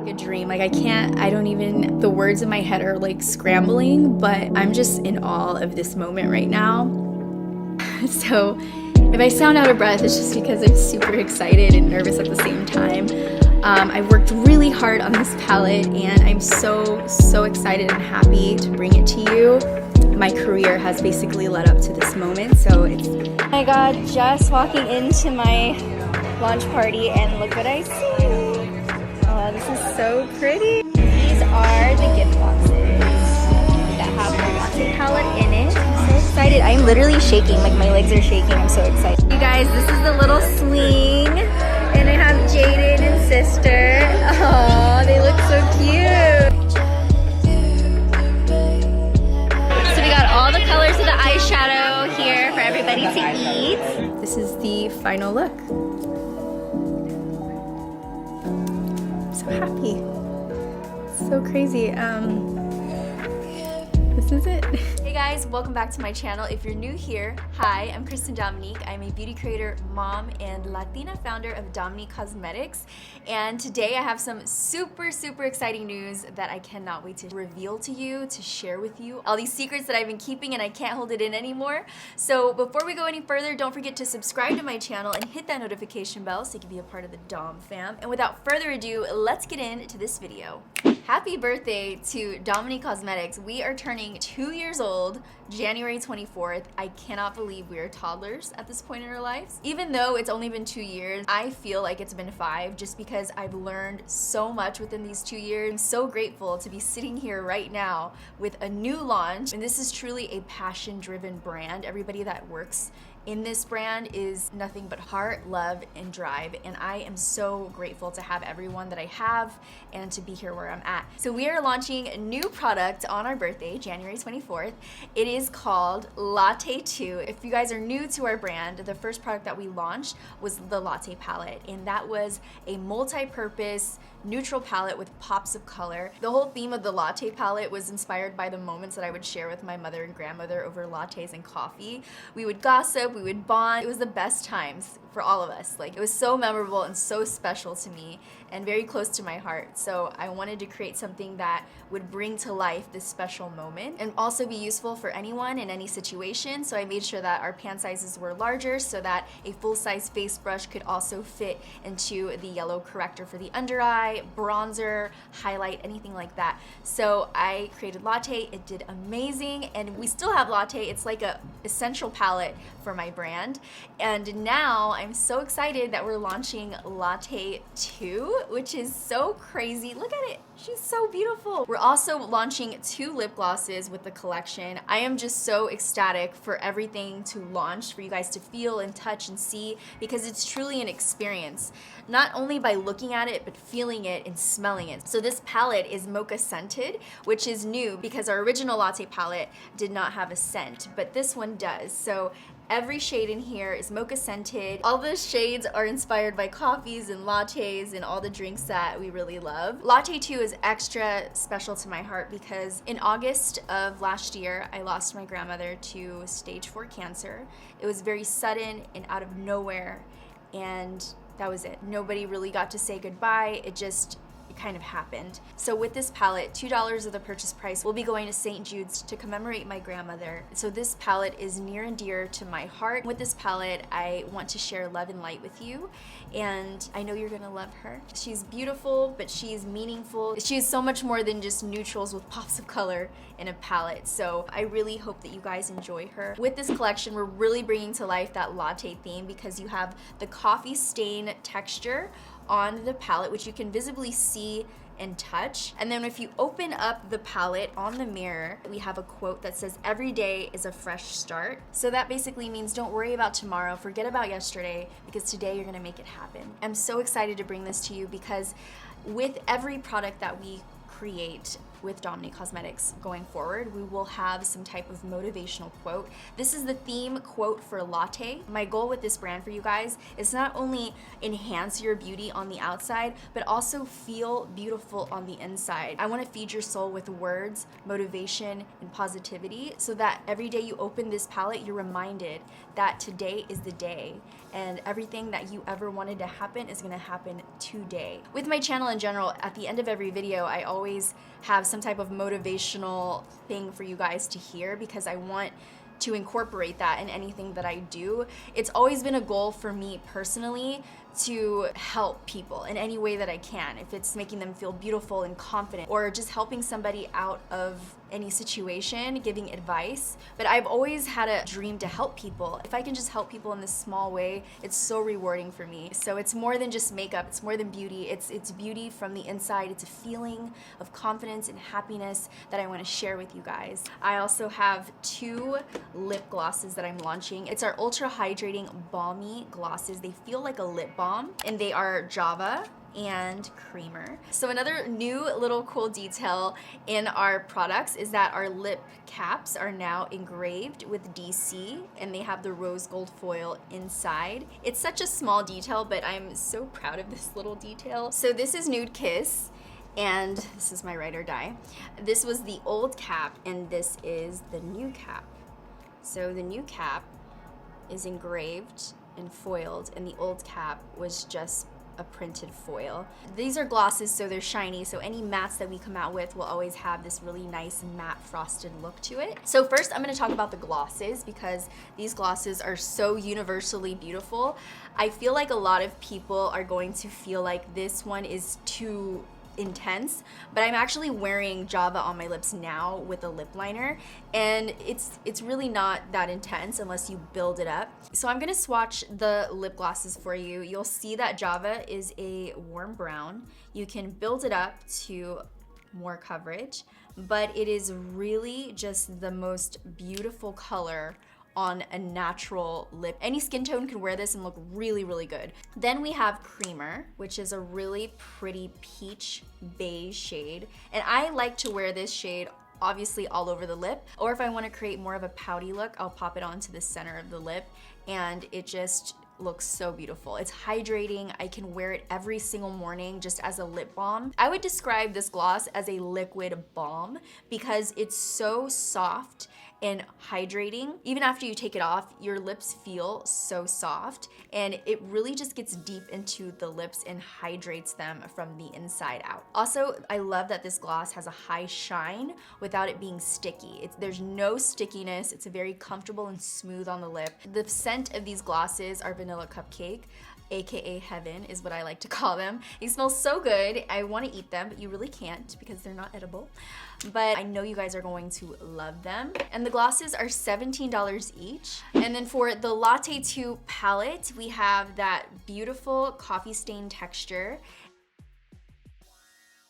a dream. Like I don't even, the words in my head are like scrambling, but I'm just in awe of this moment right now. So if I sound out of breath, it's just because I'm super excited and nervous at the same time. I worked really hard on this palette and I'm so excited and happy to bring it to you. My career has basically led up to this moment, so it's... Oh my god, just walking into my launch party and look what I see. Oh, this is so pretty. These are the gift boxes that have the Latte Palette in it. I'm so excited. I'm literally shaking, like my legs are shaking. I'm so excited. You guys, this is the little swing. And I have Jaden and sister. Oh, they look so cute. So we got all the colors of the eyeshadow here for everybody to eat. This is the final look. So happy. So crazy. This is it. Hey guys, welcome back to my channel. If you're new here, hi, I'm Christen Dominique. I'm a beauty creator, mom, and Latina founder of Dominique Cosmetics. And today I have some super exciting news that I cannot wait to reveal to you, to share with you. All these secrets that I've been keeping and I can't hold it in anymore. So before we go any further, don't forget to subscribe to my channel and hit that notification bell so you can be a part of the Dom fam. And without further ado, let's get into this video. Happy birthday to Dominique Cosmetics. We are turning 2 years old, January 24th. I cannot believe we are toddlers at this point in our lives. Even though it's only been 2 years, I feel like it's been 5 just because I've learned so much within these 2 years. I'm so grateful to be sitting here right now with a new launch. And this is truly a passion-driven brand. Everybody that works in this brand is nothing but heart, love, and drive. And I am so grateful to have everyone that I have and to be here where I'm at. So we are launching a new product on our birthday, January 24th. It is called Latte 2. If you guys are new to our brand, the first product that we launched was the Latte Palette. And that was a multi-purpose neutral palette with pops of color. The whole theme of the Latte Palette was inspired by the moments that I would share with my mother and grandmother over lattes and coffee. We would gossip, we would bond. It was the best times for all of us. Like, it was so memorable and so special to me and very close to my heart. So I wanted to create something that would bring to life this special moment and also be useful for anyone in any situation. So I made sure that our pan sizes were larger so that a full-size face brush could also fit into the yellow corrector for the under eye, bronzer, highlight, anything like that. So I created Latte. It did amazing, and we still have Latte. It's like a essential palette for my brand. And now I'm so excited that we're launching Latte 2, which is so crazy. Look at it. She's so beautiful. We're also launching 2 lip glosses with the collection. I am just so ecstatic for everything to launch, for you guys to feel and touch and see, because it's truly an experience, not only by looking at it, but feeling it and smelling it. So this palette is mocha scented, which is new because our original Latte palette did not have a scent, but this one does. So every shade in here is mocha scented. All the shades are inspired by coffees and lattes and all the drinks that we really love. Latte 2 is extra special to my heart because in August of last year, I lost my grandmother to stage 4 cancer. It was very sudden and out of nowhere, and that was it. Nobody really got to say goodbye. It kind of happened. So with this palette, $2 of the purchase price will be going to St. Judes to commemorate my grandmother. So this palette is near and dear to my heart. With this palette, I want to share love and light with you, and I know you're gonna love her. She's beautiful, but she's meaningful. She is so much more than just neutrals with pops of color in a palette. So I really hope that you guys enjoy her. With this collection, we're really bringing to life that latte theme because you have the coffee stain texture on the palette, which you can visibly see and touch. And then if you open up the palette on the mirror, we have a quote that says, "Every day is a fresh start." So that basically means don't worry about tomorrow, forget about yesterday, because today you're gonna make it happen. I'm so excited to bring this to you because with every product that we create, with Dominique Cosmetics going forward, we will have some type of motivational quote. This is the theme quote for Latte. My goal with this brand for you guys is not only enhance your beauty on the outside, but also feel beautiful on the inside. I want to feed your soul with words, motivation, and positivity so that every day you open this palette, you're reminded that today is the day and everything that you ever wanted to happen is going to happen today. With my channel in general, at the end of every video, I always have some type of motivational thing for you guys to hear because I want to incorporate that in anything that I do. It's always been a goal for me personally to help people in any way that I can. If it's making them feel beautiful and confident or just helping somebody out of any situation, giving advice. But I've always had a dream to help people. If I can just help people in this small way, it's so rewarding for me. So it's more than just makeup, it's more than beauty. It's beauty from the inside. It's a feeling of confidence and happiness that I want to share with you guys. I also have 2 lip glosses that I'm launching. It's our ultra hydrating balmy glosses. They feel like a lip balm and they are Java and creamer. So another new little cool detail in our products is that our lip caps are now engraved with DC and they have the rose gold foil inside. It's such a small detail, but I'm so proud of this little detail. So this is Nude Kiss and this is my ride or die. This was the old cap and this is the new cap. So the new cap is engraved and foiled and the old cap was just a printed foil. These are glosses, so they're shiny, so any mattes that we come out with will always have this really nice matte frosted look to it. So first I'm going to talk about the glosses because these glosses are so universally beautiful. I feel like a lot of people are going to feel like this one is too intense, but I'm actually wearing Java on my lips now with a lip liner and it's really not that intense unless you build it up. So I'm gonna swatch the lip glosses for you. You'll see that Java is a warm brown. You can build it up to more coverage, but it is really just the most beautiful color on a natural lip. Any skin tone can wear this and look really, really good. Then we have Creamer, which is a really pretty peach beige shade. And I like to wear this shade obviously all over the lip, or if I want to create more of a pouty look, I'll pop it onto the center of the lip and it just looks so beautiful. It's hydrating. I can wear it every single morning just as a lip balm. I would describe this gloss as a liquid balm because it's so soft and hydrating. Even after you take it off, your lips feel so soft and it really just gets deep into the lips and hydrates them from the inside out. Also, I love that this gloss has a high shine without it being sticky. There's no stickiness. It's very comfortable and smooth on the lip. The scent of these glosses are vanilla cupcake, AKA heaven is what I like to call them. They smell so good. I want to eat them, but you really can't because they're not edible. But I know you guys are going to love them. And the glosses are $17 each. And then for the Latte 2 palette, we have that beautiful coffee stain texture.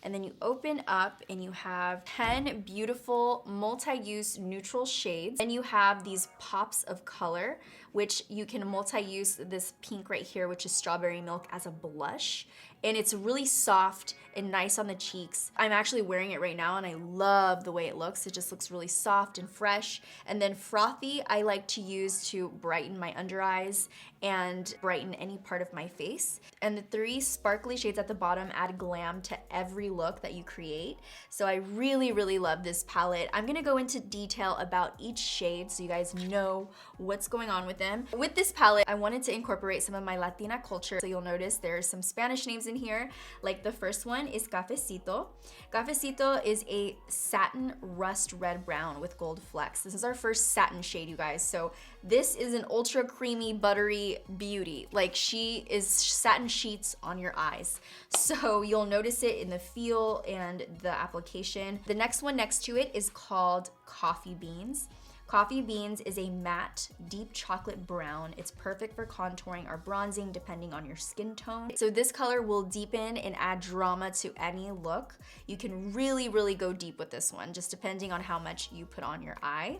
And then you open up and you have 10 beautiful multi-use neutral shades. And you have these pops of color, which you can multi-use this pink right here, which is strawberry milk, as a blush. And it's really soft and nice on the cheeks. I'm actually wearing it right now and I love the way it looks. It just looks really soft and fresh. And then Frothy, I like to use to brighten my under eyes and brighten any part of my face. And the 3 sparkly shades at the bottom add glam to every look that you create. So I really, really love this palette. I'm gonna go into detail about each shade so you guys know what's going on with them. With this palette, I wanted to incorporate some of my Latina culture. So you'll notice there's some Spanish names in here. Like the first one is Cafecito. Cafecito is a satin rust red brown with gold flecks. This is our first satin shade, you guys. So this is an ultra creamy, buttery beauty. Like she is satin sheets on your eyes. So you'll notice it in the feel and the application. The next one next to it is called Coffee Beans. Coffee Beans is a matte, deep chocolate brown. It's perfect for contouring or bronzing depending on your skin tone. So this color will deepen and add drama to any look. You can really, really go deep with this one, just depending on how much you put on your eye.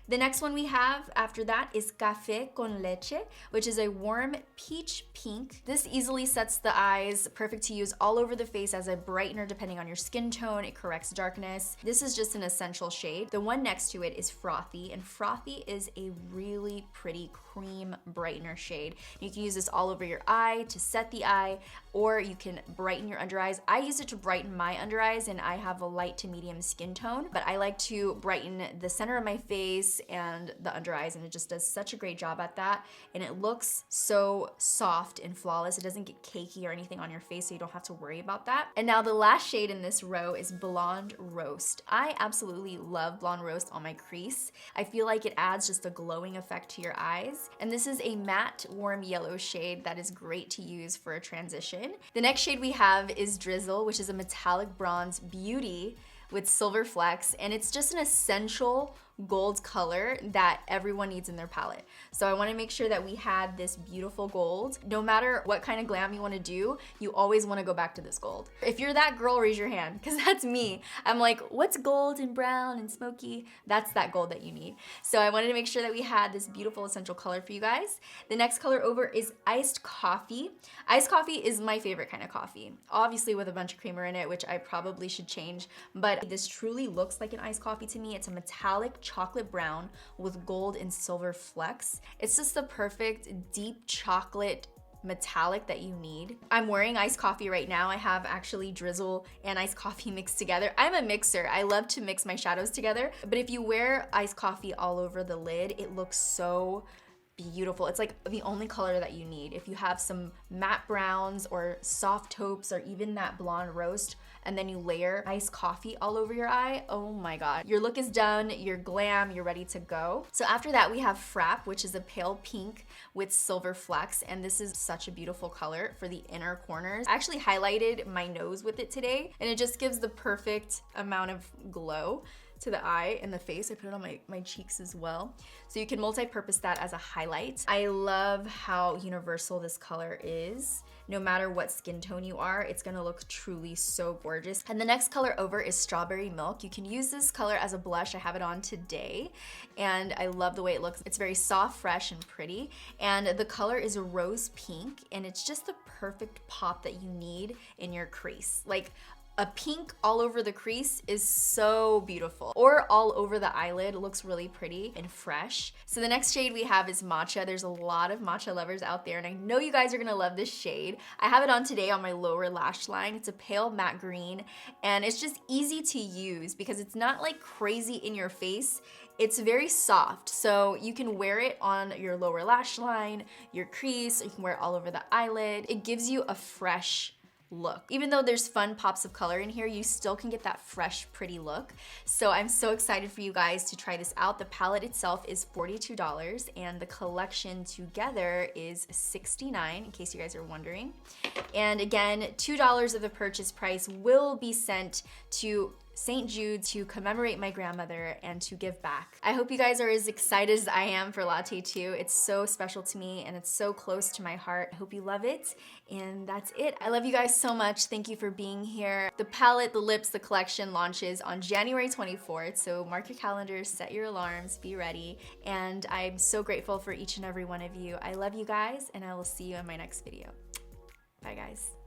The next one we have after that is Café con Leche, which is a warm peach pink. This easily sets the eyes, perfect to use all over the face as a brightener depending on your skin tone. It corrects darkness. This is just an essential shade. The one next to it is Frothy, and Frothy is a really pretty cream brightener shade. You can use this all over your eye to set the eye, or you can brighten your under eyes. I use it to brighten my under eyes, and I have a light to medium skin tone, but I like to brighten the center of my face and the under eyes, and it just does such a great job at that. And it looks so soft and flawless. It doesn't get cakey or anything on your face, so you don't have to worry about that. And now the last shade in this row is Blonde Roast. I absolutely love Blonde Roast on my crease. I feel like it adds just a glowing effect to your eyes. And this is a matte warm yellow shade that is great to use for a transition. The next shade we have is Drizzle, which is a metallic bronze beauty with silver flecks, and it's just an essential gold color that everyone needs in their palette. So I wanna make sure that we had this beautiful gold. No matter what kind of glam you wanna do, you always wanna go back to this gold. If you're that girl, raise your hand, because that's me. I'm like, what's gold and brown and smoky? That's that gold that you need. So I wanted to make sure that we had this beautiful essential color for you guys. The next color over is Iced Coffee. Iced Coffee is my favorite kind of coffee, obviously with a bunch of creamer in it, which I probably should change, but this truly looks like an iced coffee to me. It's a metallic chocolate brown with gold and silver flecks. It's just the perfect deep chocolate metallic that you need. I'm wearing iced coffee right now. I have actually Drizzle and iced coffee mixed together. I'm a mixer. I love to mix my shadows together, but if you wear iced coffee all over the lid, it looks so beautiful. It's like the only color that you need. If you have some matte browns or soft taupes or even that blonde roast, and then you layer iced coffee all over your eye, oh my God. Your look is done, you're glam, you're ready to go. So after that, we have Frappe, which is a pale pink with silver flecks, and this is such a beautiful color for the inner corners. I actually highlighted my nose with it today, and it just gives the perfect amount of glow to the eye and the face. I put it on my cheeks as well. So you can multi-purpose that as a highlight. I love how universal this color is. No matter what skin tone you are, it's gonna look truly so gorgeous. And the next color over is Strawberry Milk. You can use this color as a blush. I have it on today, and I love the way it looks. It's very soft, fresh, and pretty. And the color is a rose pink, and it's just the perfect pop that you need in your crease. Like, a pink all over the crease is so beautiful. Or all over the eyelid, it looks really pretty and fresh. So the next shade we have is Matcha. There's a lot of matcha lovers out there, and I know you guys are gonna love this shade. I have it on today on my lower lash line. It's a pale matte green, and it's just easy to use because it's not like crazy in your face. It's very soft, so you can wear it on your lower lash line, your crease, you can wear it all over the eyelid. It gives you a fresh look. Even though there's fun pops of color in here, you still can get that fresh, pretty look. So I'm so excited for you guys to try this out. The palette itself is $42, and the collection together is $69, in case you guys are wondering. And again, $2 of the purchase price will be sent to St. Jude's to commemorate my grandmother and to give back. I hope you guys are as excited as I am for Latte 2. It's so special to me and it's so close to my heart. I hope you love it, and that's it. I love you guys so much. Thank you for being here. The palette, the lips, the collection launches on January 24th, so mark your calendars, set your alarms, be ready, and I'm so grateful for each and every one of you. I love you guys, and I will see you in my next video. Bye guys.